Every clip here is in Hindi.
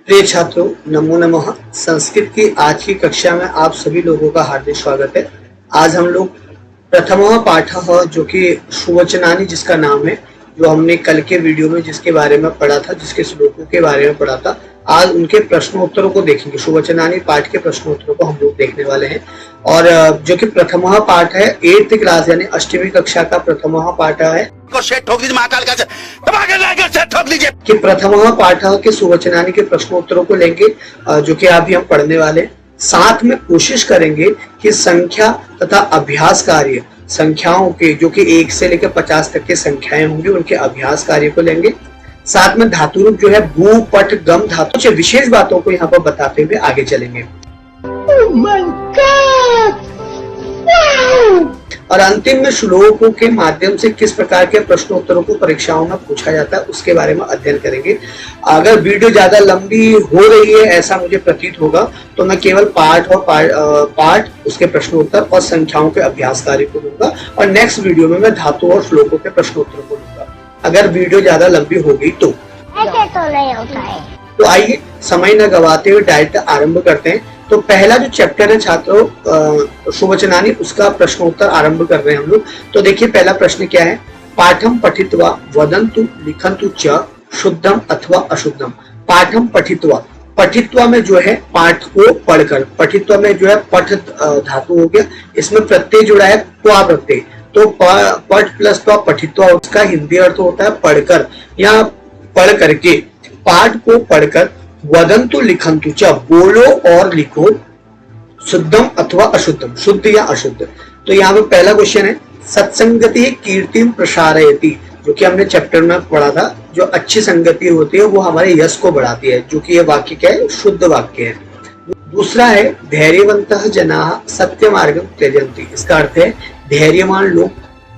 प्रिय छात्रों, नमो नमः। संस्कृत की आज की कक्षा में आप सभी लोगों का हार्दिक स्वागत है। आज हम लोग प्रथमः पाठः जो कि सुवचनानि जिसका नाम है, जो हमने कल के वीडियो में जिसके बारे में पढ़ा था, जिसके श्लोकों के बारे में पढ़ा था, आज उनके प्रश्नोत्तरों को देखेंगे। सुवचनानि पाठ के प्रश्नोत्तरों को हम लोग देखने वाले हैं। और जो कि प्रथमः पाठ है 8th क्लास यानी 8वीं कक्षा का प्रथमः पाठ है कि प्रथमः पाठः के सुवचनानि के प्रश्नोत्तरों को लेंगे, जो कि अभी हम पढ़ने वाले हैं। साथ में कोशिश करेंगे कि संख्या तथा अभ्यास कार्य, संख्याओं के जो कि 1 से लेकर 50 तक के संख्याएं होंगी, उनके अभ्यास कार्य को लेंगे। साथ में धातु रूप जो है भू पट गम धातु से विशेष बातों को यहाँ पर बताते हुए आगे चलेंगे। Oh my God! Wow! और अंतिम में श्लोकों के माध्यम से किस प्रकार के प्रश्नोत्तरों को परीक्षाओं में पूछा जाता है उसके बारे में अध्ययन करेंगे। अगर वीडियो ज्यादा लंबी हो रही है ऐसा मुझे प्रतीत होगा तो मैं केवल पाठ उसके प्रश्नोत्तर और संख्याओं के अभ्यास कार्य को दूंगा, और नेक्स्ट वीडियो में मैं धातु और श्लोकों के प्रश्नोत्तर को दूंगा अगर वीडियो ज्यादा लंबी हो गई तो। ऐसे तो नहीं होता है। तो आइए समय न गवाते हुए डायरेक्ट आरंभ करते हैं। तो पहला जो चैप्टर है छात्रों सुवचनानि, उसका प्रश्नोत्तर आरंभ कर रहे हैं हम लोग। तो देखिए पहला प्रश्न क्या है। पाठम पठित्वा वदन्तु लिखन्तु च शुद्धम अथवा अशुद्धम। पाठम पठित्वा, पठित्वा में जो है पाठ को पढ़कर, पठित्वा में जो है पठ धातु हो गया, इसमें प्रत्यय जुड़ा है त्वा प्रत्यय। तो पठ प्लस त्वा पठित्वा, उसका हिंदी अर्थ होता है पढ़कर या पढ़ करके, पाठ को पढ़कर, वदन्तु लिखन्तु च बोलो और लिखो, शुद्धम अथवा अशुद्धम, शुद्ध या अशुद्ध। तो यहाँ पे पहला क्वेश्चन है सत्संगति कीर्तिम प्रसारयति, जो कि हमने चैप्टर में पढ़ा था। जो अच्छी संगति होती है वो हमारे यश को बढ़ाती है, जो कि ये वाक्य क्या है, शुद्ध वाक्य है। दूसरा है धैर्यवन्तः जनाः सत्य मार्गम त्यजन्ति। इसका अर्थ है धैर्यवान लोग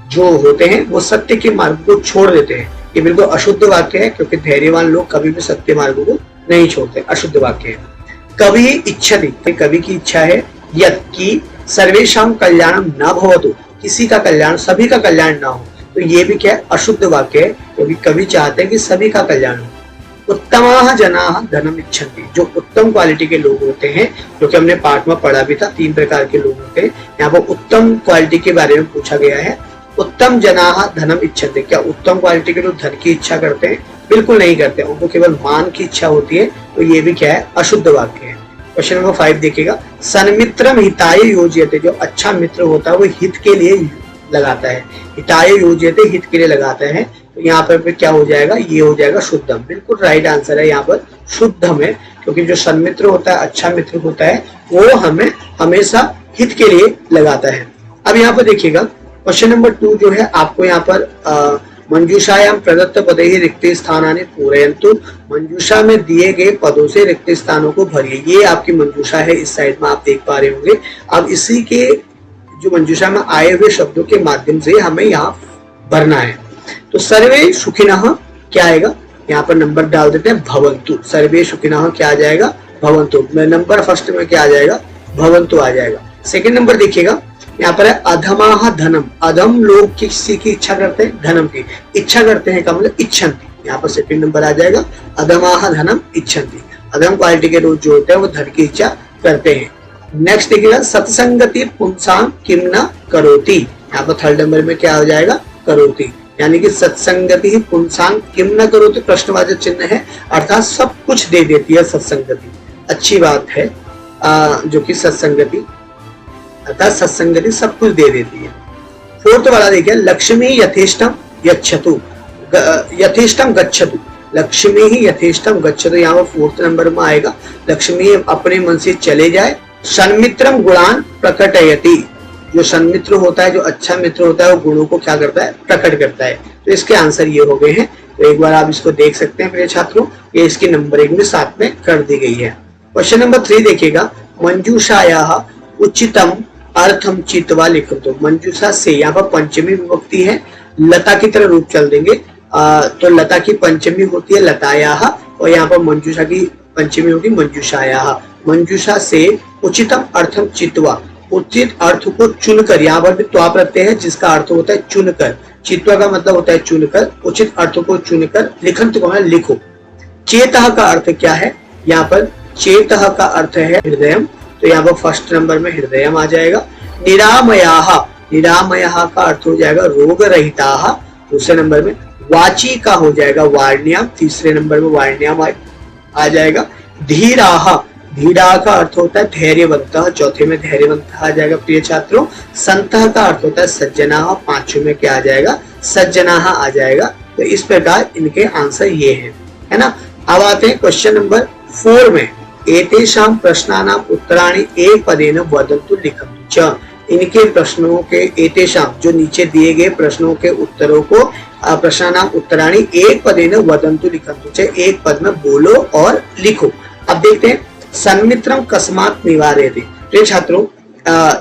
जो होते हैं वो सत्य के मार्ग को छोड़ देते हैं। ये बिल्कुल अशुद्ध वाक्य है, क्योंकि धैर्यवान लोग कभी भी सत्य मार्ग को नहीं छोड़ते, अशुद्ध वाक्य है। कवि इच्छति, कवि की इच्छा है, यत् की सर्वेषां कल्याणम न भवतु, किसी का कल्याण, सभी का कल्याण ना हो। तो ये भी क्या है, अशुद्ध वाक्य है, क्योंकि कवि चाहते हैं कि सभी का कल्याण हो। उत्तमाः जनाः धनम इच्छन्ति, जो उत्तम क्वालिटी के लोग होते हैं, जो कि हमने पाठ में पढ़ा भी था, 3 प्रकार के लोग होते हैं। यहाँ पर उत्तम क्वालिटी के बारे में पूछा गया है। उत्तम जनाः धनम इच्छन्ति, क्या उत्तम क्वालिटी के लोग धन की इच्छा करते हैं? बिल्कुल नहीं करते, उनको केवल मान की इच्छा होती है। तो ये भी क्या है, अशुद्ध वाक्य है। क्वेश्चन नंबर 5 देखिएगा। सन्मित्रम हिताय योज्यते, जो अच्छा मित्र होता है वो हित के लिए लगाता है। हिताय योज्यते, हित के लिए लगाता है। तो यहाँ पर क्या हो जाएगा, ये हो जाएगा शुद्धम। बिल्कुल राइट आंसर है यहाँ पर, शुद्धम है, क्योंकि जो सन्मित्र होता है, अच्छा मित्र होता है, वो हमें हमेशा हित के लिए लगाता है। अब यहाँ पर देखिएगा क्वेश्चन नंबर 2 जो है, आपको यहाँ पर मंजूषायां प्रदत्त पदैहि रिक्त स्थानानि पूरयन्तु, मंजूषा में दिए गए पदों से रिक्त स्थानों को भरिए। ये आपकी मंजूषा है, इस साइड में आप देख पा रहे होंगे। अब इसी के जो मंजूषा में आए हुए शब्दों के माध्यम से हमें यहाँ भरना है। तो सर्वे सुखिनः क्या आएगा, यहाँ पर नंबर डाल देते हैं भवन्तु। सर्वे सुखिनः क्या आ जाएगा, भवन्तु। नंबर फर्स्ट में क्या आ जाएगा, भवन्तु आ जाएगा। सेकेंड नंबर देखिएगा, यहाँ पर है अधमाः धनम, अधम लोग किसी की इच्छा करते हैं, धनम की इच्छा करते हैं, का मतलब इच्छन्ति। यहाँ पर सेकंड नंबर आ जाएगा, अधमाः धनम इच्छन्ति। अधम क्वालिटी के लोग जो होते हैं वो धन की इच्छा करते हैं। नेक्स्ट देखिएगा, सत्संगति पुंसां किम न करोति। यहाँ पर थर्ड नंबर में क्या हो जाएगा, करोति, यानी कि सत्संगति ही पुंसां किम न करोति प्रश्नवाचक चिन्ह है, अर्थात सब कुछ दे देती है सत्संगति। अच्छी बात है जो कि सत्संगति अर्थात सत्संगति सब कुछ दे देती है। फोर्थ वाला देखिए, लक्ष्मी यथेष्टम यच्छतु, यथेष्टम गच्छतु। लक्ष्मी ही यथेष्टम गच्छतु, यहाँ पर फोर्थ नंबर में आएगा, लक्ष्मी अपने मन से चले जाए। सन्मित्रम गुणान प्रकटयति, जो सन्मित्र होता है, जो अच्छा मित्र होता है, वो गुणों को क्या करता है, प्रकट करता है। तो इसके आंसर ये हो गए हैं। तो एक बार आप इसको देख सकते हैं मेरे छात्रों, ये इसकी नंबरिंग में साथ में कर दी गई है। क्वेश्चन नंबर 3 देखिएगा, मंजूषायाः उचितम अर्थम चित्वा लिखो। मंजूषा से, यहाँ पर पंचमी विभक्ति है, लता की तरह रूप चल देंगे। तो लता की पंचमी होती है लतायाः, और यहाँ पर मंजूषा की पंचमी होगी मंजूषायाः। मंजूषा से उचितम अर्थम चित्वा, उचित अर्थ को चुनकर, यहाँ पर भी त्वा प्रत्यय है जिसका अर्थ होता है चुनकर। चित्वा का मतलब होता है चुनकर, उचित अर्थ को चुनकर, लिखंत को मतलब लिखो। चेतः का अर्थ क्या है, यहाँ पर चेतः का अर्थ है हृदयम, तो यहाँ पर फर्स्ट नंबर में हृदयम आ जाएगा। निरामयाः, निरामयाः का अर्थ हो जाएगा रोग रहिताः, दूसरे नंबर में। वाची का हो जाएगा वार्ण्याम, तीसरे नंबर में वार्ण्याम आ जाएगा। धीराः, धीरा का अर्थ होता है धैर्यवंतः, चौथे में धैर्यवंतः आ जाएगा प्रिय छात्रों। संतः का अर्थ होता है सज्जनाः, पांचवें में क्या आ जाएगा सज्जनाः आ जाएगा। तो इस प्रकार इनके आंसर ये है ना। अब आते हैं क्वेश्चन नंबर 4 में। एतेषां प्रश्नानां उत्तराणि एक पदेन वदन्तु लिखन्तु च। इनके प्रश्नों के एतेषां जो नीचे दिए गए प्रश्नों के उत्तरों को प्रश्नानां उत्तराणि एक पदेन वदन्तु लिखन्तु च, एक पद में बोलो और लिखो। अब देखते हैं सन्मित्रम कस्मात् निवारयते। प्रिय छात्रों,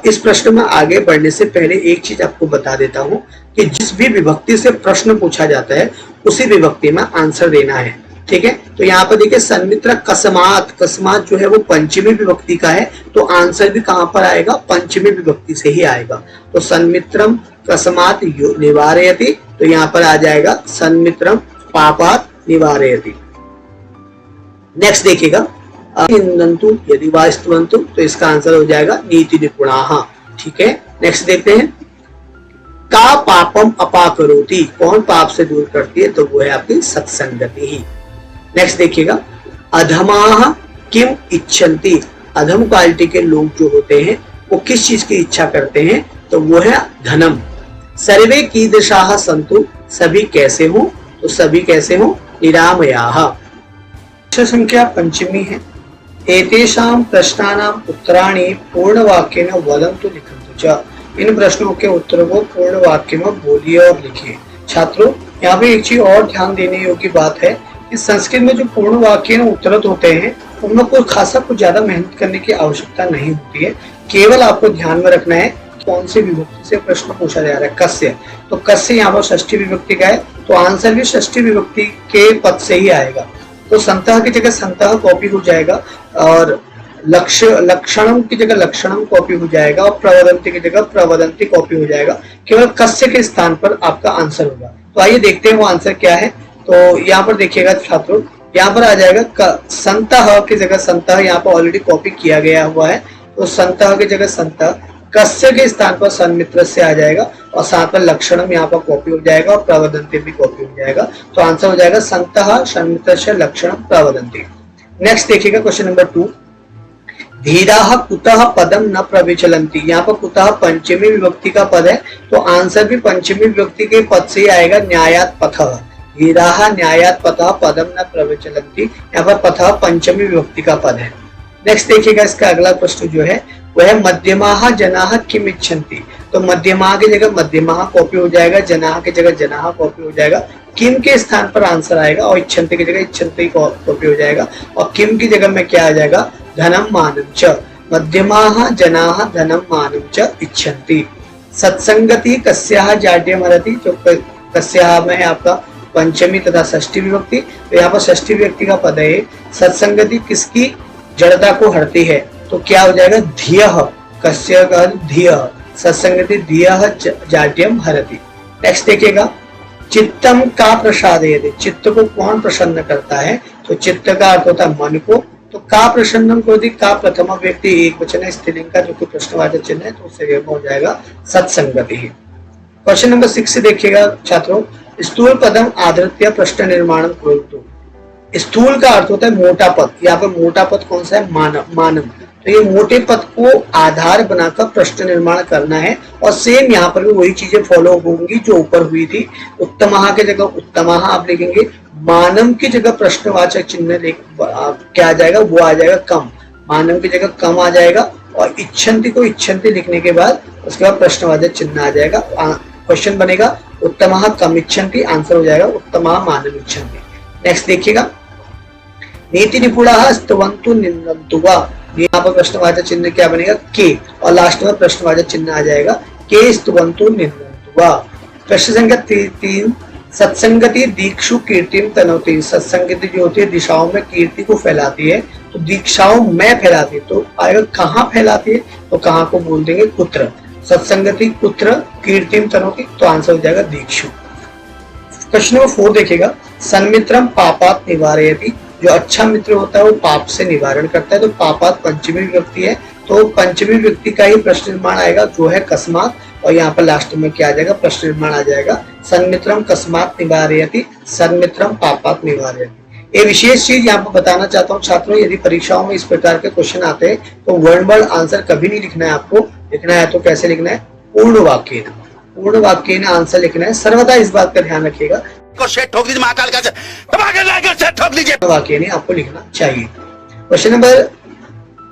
इस प्रश्न में आगे बढ़ने से पहले एक चीज आपको बता देता हूं कि जिस भी विभक्ति से प्रश्न पूछा जाता है उसी विभक्ति में आंसर देना है, ठीक है। तो यहाँ पर देखिए सन्मित्र कस्मात्, कस्मात् जो है वो पंचमी विभक्ति का है, तो आंसर भी कहां पर आएगा पंचमी विभक्ति से ही आएगा। तो सन्मित्रम कस्मात् निवारयति, तो यहाँ पर आ जाएगा सन्मित्रम पापात् निवारयति। नेक्स्ट देखिएगा निंदन्तु यदि वा स्तुवन्तु, तो इसका आंसर हो जाएगा नीति निपुणाः, ठीक है। नेक्स्ट देखते हैं का पापम अपाकरोति, कौन पाप से दूर करती है, तो वो है आपकी सत्संगति ही। नेक्स्ट देखिएगा अधमाः किम इच्छन्ति, अधम क्वालिटी के लोग जो होते हैं वो किस चीज की इच्छा करते हैं, तो वो है धनम। सर्वे कीदृशाः सन्तु, सभी कैसे हो, तो सभी कैसे हो निरामयाः। संख्या पंचमी है। एतेषां प्रश्नानाम् उत्तराणि पूर्ण वाक्येन वदन्तु लिखन्तु च। इन प्रश्नों के उत्तरों को पूर्ण वाक्य में बोलिए और लिखिए। छात्रों, यहाँ पे एक चीज और ध्यान देने योग्य बात है कि संस्कृत में जो पूर्ण वाक्य उत्तरत होते हैं उनमें कोई खासा कुछ ज्यादा मेहनत करने की आवश्यकता नहीं होती है। केवल आपको ध्यान में रखना है कौन सी विभक्ति से प्रश्न पूछा जा रहा है। कस्य, तो कस्य यहाँ पर षष्ठी विभक्ति का है, तो आंसर भी षष्ठी विभक्ति के पद से ही आएगा। तो संतः की जगह संतः कॉपी हो जाएगा और लक्षणम की जगह लक्षणम कॉपी हो जाएगा और प्रवदंती की जगह प्रवदंती कॉपी हो जाएगा। केवल कस्य के स्थान पर आपका आंसर होगा। तो आइए देखते हैं वो आंसर क्या है। तो यहाँ पर देखिएगा छात्रों, यहाँ पर आ जाएगा संतः की जगह संतः, यहाँ पर ऑलरेडी कॉपी किया गया हुआ है। तो संतः की जगह संतः, कस्य के स्थान पर सन्मित्र से आ जाएगा और साथ में लक्षणम यहाँ पर कॉपी हो जाएगा और प्रवदंती भी कॉपी हो जाएगा। तो आंसर हो जाएगा संतः सन्मित्र से लक्षणम प्रवदंती। नेक्स्ट देखिएगा क्वेश्चन नंबर 2। धीराः कुतः पदम न प्रविचलन्ति, यहाँ पर कुतः पंचमी विभक्ति का पद है, तो आंसर भी पंचमी विभक्ति के पद से ही आएगा न्यायात् पथः। धीराः न्यायात् पथः पदम न प्रविचलन्ति, यहाँ पर पथः पंचमी विभक्ति का पद है। नेक्स्ट देखिएगा इसका अगला प्रश्न जो है वह है मध्यमाः जनाः किम इच्छन्ति। तो मध्यमाः की जगह मध्यमाः कॉपी हो जाएगा, जनाः की जगह जनाः कॉपी हो जाएगा, किम के स्थान पर आंसर आएगा और इच्छन्ति की जगह इच्छन्ति कॉपी हो जाएगा और किम की जगह में क्या आ जाएगा धनम मानम च। मध्यमाः जनाः धनम मानम च इच्छन्ति। सत्संगति कस्याः जाड्यमर्हति, जो कस्याः में है आपका पंचमी तथा षष्ठी विभक्ति, तो यहाँ पर षष्ठी विभक्ति का पद है। सत्संगति किसकी जड़ता को हरती है, तो क्या हो जाएगा धियः, कस्य का धियः, सत्संगति धियः जाड्यम हरति। नेक्स्ट देखिएगा चित्तम का प्रसादयते, चित्त को कौन प्रसन्न करता है, तो चित्त का अर्थ होता है मन को। तो का प्रसन्नम क्रोधि, का प्रथम व्यक्ति एक वचन है स्त्रीलिंग का जो कि प्रश्नवाचक चिन्ह है, तो उससे हो जाएगा सत्संगति ही। क्वेश्चन नंबर 6 से देखिएगा छात्रों। स्थूल पदम आधृत्य प्रश्न निर्माण करोतु। स्थूल का अर्थ होता है मोटा पद, यहाँ पे मोटा पद कौन सा है मानव। तो ये मोटे पद को आधार बनाकर प्रश्न निर्माण करना है और सेम यहाँ पर भी वही चीजें फॉलो होंगी जो ऊपर हुई थी। उत्तमः की जगह उत्तमः आप लिखेंगे, मानव की जगह प्रश्नवाचक चिन्ह क्या आ जाएगा वो आ जाएगा कम, मानव की जगह कम आ जाएगा और इच्छन्ति को इच्छन्ति लिखने के बाद उसके बाद प्रश्नवाचक चिन्ह आ जाएगा। क्वेश्चन बनेगा उत्तमः कम इच्छन्ति, आंसर हो जाएगा उत्तमः मानव इच्छन्ति। नेक्स्ट देखिएगा नीति निपुणाः स्तुवन्तु निन्दन्तु वा, यहाँ पर प्रश्नवाचक चिन्ह क्या बनेगा के और लास्ट में प्रश्नवाचक चिन्ह आ जाएगा के स्तुवन्तु निन्दन्तु वा। प्रश्न संख्या 3 सत्संगति दीक्षु कीर्तिम तनोति। सत्संगति जो होती है दिशाओं में कीर्ति को फैलाती है, तो दीक्षाओं में फैलाती है, तो आएगा कहाँ फैलाती है, तो कहाँ को बोल देंगे कुत्र। सत्संगति कुत्र कीर्तिम तनोति, तो आंसर हो जाएगा दीक्षु। क्वेश्चन नंबर 4 देखिएगा सन्मित्रम पापात् निवारयति। जो अच्छा मित्र होता है वो पाप से निवारण करता है, तो पापात पंचमी विभक्ति है, तो पंचमी विभक्ति का ही प्रश्न निर्माण आएगा जो है कस्मात, और यहाँ पर लास्ट में क्या आ जाएगा, प्रश्न निर्माण आ जाएगा सन्मित्रम कस्मात निवारयति, सन्मित्रम पापात निवारयति। ये विशेष चीज यहाँ पर बताना चाहता हूँ छात्रों, यदि परीक्षाओं में इस प्रकार के क्वेश्चन आते हैं तो वन वर्ड आंसर कभी नहीं लिखना है आपको, लिखना है तो कैसे लिखना है, पूर्ण वाक्य, पूर्ण वाक्य में आंसर लिखना है। सर्वदा इस बात का ध्यान रखिएगा, वाक्य नहीं आपको लिखना चाहिए। क्वेश्चन नंबर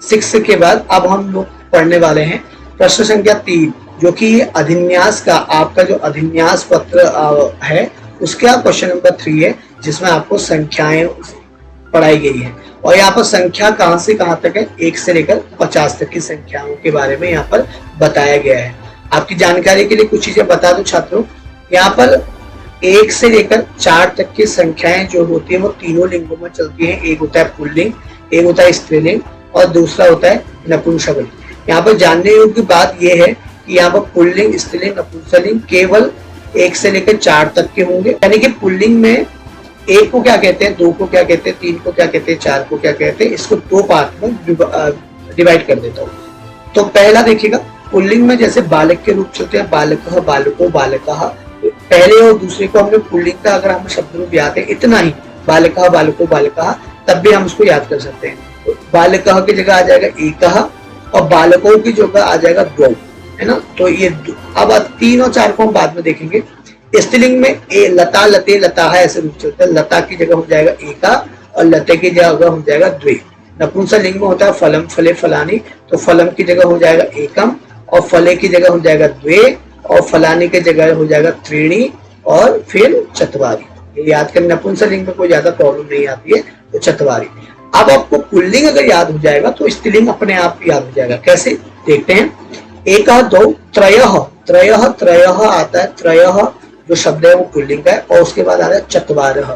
6 के बाद अब हम लोग पढ़ने वाले हैं प्रश्न संख्या 3, जो कि अधिन्यास का आपका जो अधिन्यास पत्र है उसका क्वेश्चन नंबर 3 है, जिसमें आपको संख्याएं पढ़ाई गई है। और यहाँ पर संख्या कहां से कहां तक है, 1 से लेकर 50 तक की संख्याओं के बारे में यहाँ पर बताया गया है। आपकी जानकारी के लिए कुछ चीजें बता दूं छात्रों, यहाँ पर 1 से लेकर 4 तक की संख्याएं जो होती है वो तीनों लिंगों में चलती हैं। एक होता है पुल्लिंग, एक होता है स्त्रीलिंग और दूसरा होता है नपुंसकलिंग। यहाँ पर जानने योग्य बात यह है कि यहाँ पर पुल्लिंग, स्त्रीलिंग, नपुंसकलिंग केवल 1 से लेकर 4 तक के होंगे। यानी कि पुल्लिंग में 1 को क्या कहते हैं, 2 को क्या कहते हैं, 3 को क्या कहते हैं, 4 को क्या कहते हैं, इसको 2 पार्ट में डिवाइड कर देता हूँ। तो पहला देखिएगा, पुल्लिंग में जैसे बालक के रूप चलते हैं, बालकः, बालको, बालकः, पहले और दूसरे को हमने पुल्लिंग का अगर हम शब्द रूप याद है इतना ही, बालकः, बालको, बालकः, तब भी हम उसको याद कर सकते हैं। तो बालकः की जगह आ जाएगा एकः और बालकों की जगह आ जाएगा द्वौ, है ना। तो ये अब 3 और 4 को हम बाद में देखेंगे। स्त्रीलिंग में लता, लते, लता ऐसे रूप चलते हैं, लता की जगह हो जाएगा एका और लते की जगह हो जाएगा द्वे। नपुंसकलिंग में होता है फलम, फले, फलानी, तो फलम की जगह हो जाएगा एकम और फले की जगह हो जाएगा द्वे और फलानी की जगह हो जाएगा त्रीणी और फिर चतवारी। ये याद करें, नपुंसकलिंग में कोई ज्यादा प्रॉब्लम नहीं आती है, तो चतवारी। अब आपको पुल्लिंग अगर याद हो जाएगा तो स्त्रीलिंग अपने आप याद हो जाएगा। कैसे देखते हैं, एक, दो, त्रयः, त्रयः, त्रयः आता है, त्रयः जो शब्द है वो पुल्लिंग का है, और उसके बाद आ रहा है चत्वारः,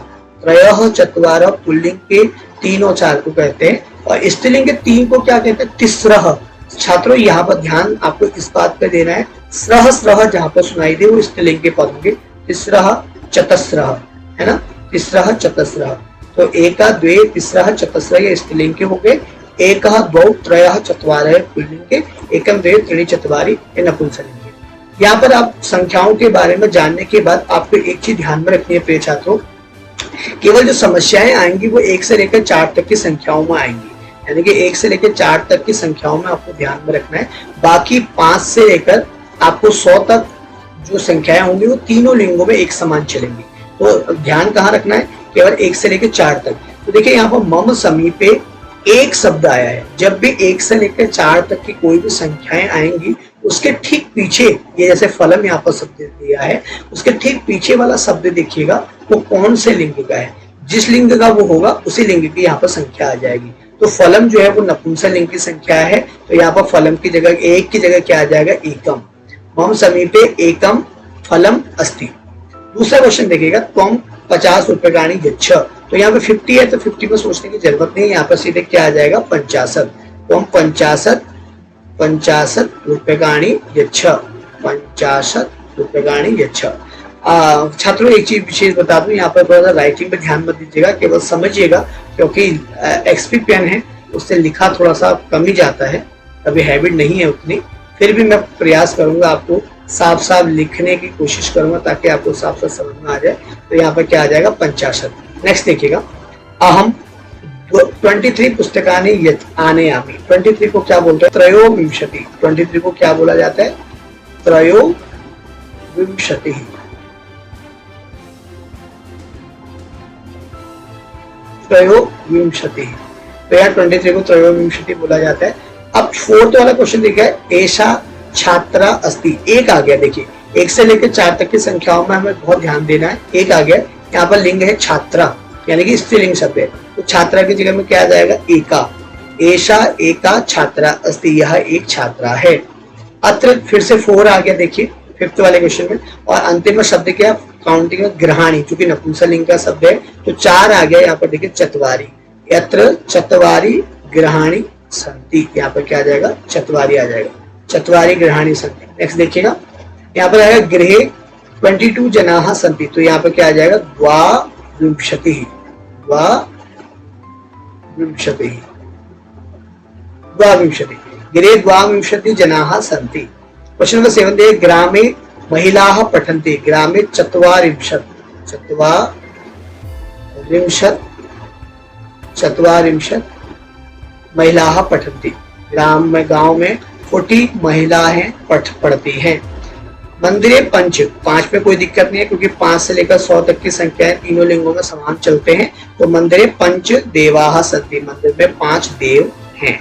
त्रयः, चत्वारः पुल्लिंग के 3 और 4 को कहते हैं, और स्त्रीलिंग के 3 को क्या कहते हैं, तिस्रः। छात्रों यहाँ पर ध्यान आपको इस बात पे देना है, स्रह स्रह जहाँ पर सुनाई दे वो स्त्रीलिंग के पद होंगे, तिस्रः चतस्रः, है ना, तिस्रः चतस्रः। तो एका, द्वे, तिस्रः चतस्रः ये स्त्रीलिंग के हो गए, एकः, द्वौ, त्रयः, चत्वारः पुल्लिंग के, एकम, द्वे, त्रीणि, चत्वारि ये नपुंसकलिंग के। यहाँ पर आप संख्याओं के बारे में जानने के बाद आपको एक चीज ध्यान में रखनी है प्रिय छात्रों, केवल जो समस्याएं आएंगी वो 1 से लेकर 4 तक की संख्याओं में आएंगी, यानी कि 1 से लेकर 4 तक की संख्याओं में आपको ध्यान में रखना है। बाकी 5 से लेकर आपको 100 तक जो संख्याएं होंगी वो तीनों लिंगों में एक समान चलेंगी। तो ध्यान कहाँ रखना है, केवल 1 से लेकर 4 तक। तो देखिए यहाँ पर मम समीपे एक शब्द आया है, जब भी 1 से लेकर 4 तक की कोई भी संख्याएं आएंगी उसके ठीक पीछे, ये जैसे फलम यहाँ पर शब्द दिया है, उसके ठीक पीछे वाला शब्द देखिएगा वो कौन से लिंग का है, जिस लिंग का वो होगा उसी लिंग की यहाँ पर संख्या आ जाएगी। तो फलम जो है वो नपुंसकलिंग की संख्या है, तो यहाँ पर फलम की जगह, एक की जगह क्या आ जाएगा, एकम। मम समीपे एकम फलम अस्ति। दूसरा क्वेश्चन देखिएगा, त्वम 50 रूप्यकाणि यच्छ, तो यहाँ पे 50 है तो 50 में सोचने की जरूरत नहीं है, यहाँ पर सीधे क्या आ जाएगा, 50। त्वम 50 रूप्यकाणि यच्छ, 50 रूप्यकाणि यच्छ। छात्रों एक चीज विशेष बता दूं, यहाँ पर थोड़ा सा राइटिंग पे ध्यान मत दीजिएगा, केवल समझिएगा, क्योंकि एक्सपी पेन है उससे लिखा थोड़ा सा कम ही जाता है, अभी हैबिट नहीं है उतनी, फिर भी मैं प्रयास करूंगा आपको साफ साफ लिखने की कोशिश करूंगा ताकि आपको साफ साफ समझ में आ जाए। तो यहाँ पर क्या आ जाएगा, 50। नेक्स्ट देखिएगा, अहम 23 पुस्तकानि आनयामि, 23 को क्या बोलते हैं, त्रयोविंशति। 23 को क्या बोला जाता है, त्रयोविंशति। त्रयोविंशति, तो यहाँ 23 को त्रयोविंशति बोला जाता है। अब 4th वाला क्वेश्चन देखा है, ऐसा छात्रा अस्ति, एक आ गया। देखिए 1 से लेकर 4 तक की संख्याओं में हमें बहुत ध्यान देना है, एक आ गया। यहाँ पर लिंग है छात्रा, यानी कि स्त्रीलिंग शब्द है, तो छात्रा की जगह में क्या आ जाएगा, एका। ऐसा एका छात्रा अस्ति, यह एक छात्रा है। अत्र फिर से 4 आ गया, देखिए 5th वाले क्वेश्चन में। और अंतिम में शब्द क्या, काउंटिंग में ग्रहाणी, क्योंकि नपुंसकलिंग का शब्द है, तो 4 आ गया। यहाँ पर देखिए चत्वारी, यत्र चत्वारी ग्रहाणी संति, यहाँ पर क्या आ जाएगा, चत्वारी आ जाएगा, चत्वारी ग्रहाणी संति। नेक्स्ट देखिएगा, यहाँ पर आएगा गृहे 22 जनाः सन्ति, तो यहाँ पर क्या आ जाएगा, द्वाविंशतिः, विंशतिः द्वाविंशतिः गृहे द्वाविंशतिः जनाः सन्ति। क्वेश्चन नंबर 7 ग्रामे महिलाः पठन्ति ग्रामे चत्वारिंशत् महिलाः पठन्ति ग्राम में गांव में 40 महिलाएं पढ़ती हैं। मंदिरे पंच 5 में कोई दिक्कत नहीं है क्योंकि 5 से लेकर 100 तक की संख्याएं तीनों लिंगों में समान चलते हैं। तो मंदिरे पंच देवाः सन्ति मंदिर में 5 देव हैं।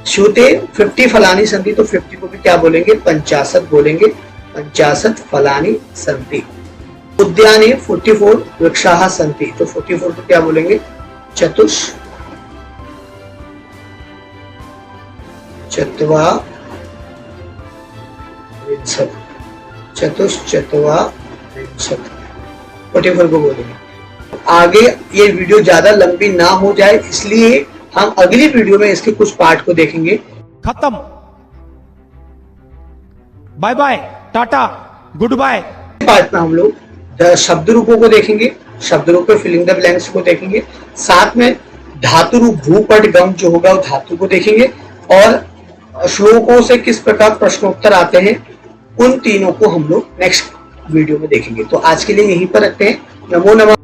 श्रुते 50 फलानी सन्ति तो 50 को भी क्या बोलेंगे 50 बोलेंगे 50 फलानी सन्ति। उद्याने 44 वृक्षाः सन्ति तो 44 को क्या बोलेंगे चतुश्चत्वारिंशत् 44 को बोलेंगे। आगे ये वीडियो ज्यादा लंबी ना हो जाए इसलिए हम अगली वीडियो में इसके कुछ पार्ट को देखेंगे। खत्म, bye bye, tata, good bye. Part में हम लोग शब्द रूपों को देखेंगे, शब्द रूप में फिलिंग द ब्लैंक्स को देखेंगे, साथ में धातु रूप भू पट गम जो होगा वो धातु को देखेंगे और श्लोकों से किस प्रकार प्रश्नोत्तर आते हैं उन तीनों को हम लोग नेक्स्ट वीडियो में देखेंगे। तो आज के लिए यहीं पर रखते हैं। नमो नमः।